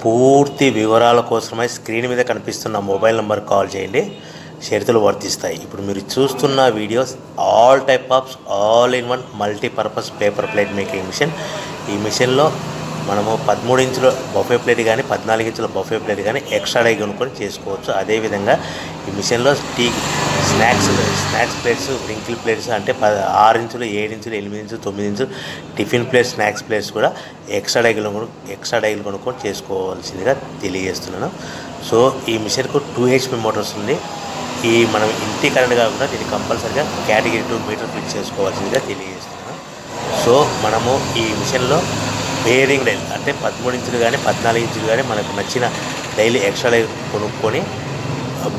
పూర్తి వివరాల కోసమై స్క్రీన్ మీద కనిపిస్తున్న మొబైల్ నెంబర్ కాల్ చేయండి. షరతులు వర్తిస్తాయి. ఇప్పుడు మీరు చూస్తున్న videos all type of all in one multipurpose paper plate making machine. ఈ మిషన్లో మనము 13 ఇంచుల బఫే ప్లేట్ కానీ 14 ఇంచుల బఫే ప్లేట్ కానీ ఎక్స్ట్రా డై కొనుక్కొని చేసుకోవచ్చు. అదేవిధంగా ఈ మిషన్లో స్నాక్స్ ప్లేట్స్, రింకిల్ ప్లేట్స్ అంటే 6 ఇంచులు, 7 ఇంచులు, 8 ఇంచులు, 9 ఇంచులు టిఫిన్ ప్లేట్స్, స్నాక్స్ ప్లేట్స్ కూడా ఎక్స్ట్రా డైలు కొనుక్కొని చేసుకోవాల్సిందిగా తెలియజేస్తున్నాను. సో ఈ మిషన్కు 2 HP మోటార్స్ ఉంది. మనం ఇంటి కరెంట్ కాకుండా దీన్ని కంపల్సరీగా కేటగిరీ 2 మీటర్ ఫిట్ చేసుకోవాల్సిందిగా తెలియజేస్తున్నాను. సో మనము ఈ మిషన్లో బేరింగ్ డైల్ అంటే 13 ఇంచులు కానీ 14 ఇంచులు కానీ మనకు నచ్చిన డైలీ ఎక్స్ట్రా డై కొనుక్కొని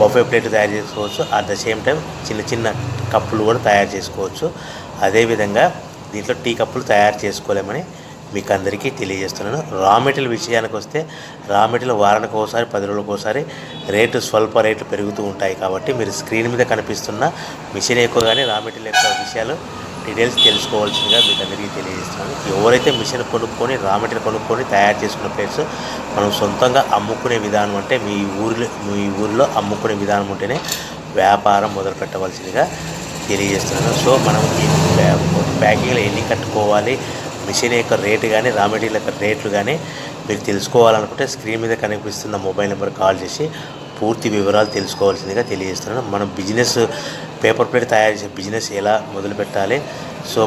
బఫే ప్లేట్ తయారు చేసుకోవచ్చు. అట్ ద సేమ్ టైం చిన్న చిన్న కప్పులు కూడా తయారు చేసుకోవచ్చు. అదేవిధంగా దీంట్లో టీ కప్పులు తయారు చేసుకోలేమని మీకు అందరికీ తెలియజేస్తున్నాను. రా మెటీరియల్ విషయానికి వస్తే రా మెటీరియల్ వారానికి ఒకసారి 10 రోజులకు ఒకసారి స్వల్ప రేట్లు పెరుగుతూ ఉంటాయి. కాబట్టి మీరు స్క్రీన్ మీద కనిపిస్తున్న మిషన్ ఎక్కువ కానీ రా మెటీరియల్ యొక్క విషయాలు డీటెయిల్స్ తెలుసుకోవాల్సిందిగా మీకు అందరికీ తెలియజేస్తున్నాను. ఎవరైతే మిషన్ కొనుక్కొని రా మెటీరియల్ కొనుక్కొని తయారు చేసుకున్న ప్లేట్స్ మనం సొంతంగా అమ్ముకునే విధానం అంటే మీ ఊరిలో అమ్ముకునే విధానం ఉంటేనే వ్యాపారం మొదలు పెట్టవలసిందిగా తెలియజేస్తున్నాను. సో మనం ఈ ప్యాకింగ్లో ఎన్ని కట్టుకోవాలి, మిషన్ యొక్క రేటు కానీ రా మెటీరియల్ యొక్క రేట్లు కానీ మీరు తెలుసుకోవాలనుకుంటే స్క్రీన్ మీద కనిపిస్తున్న మొబైల్ నెంబర్ కాల్ చేసి పూర్తి వివరాలు తెలుసుకోవాల్సిందిగా తెలియజేస్తున్నాను. మనం పేపర్ ప్లేట్ తయారు చేసే బిజినెస్ ఎలా మొదలు పెట్టాలి, సో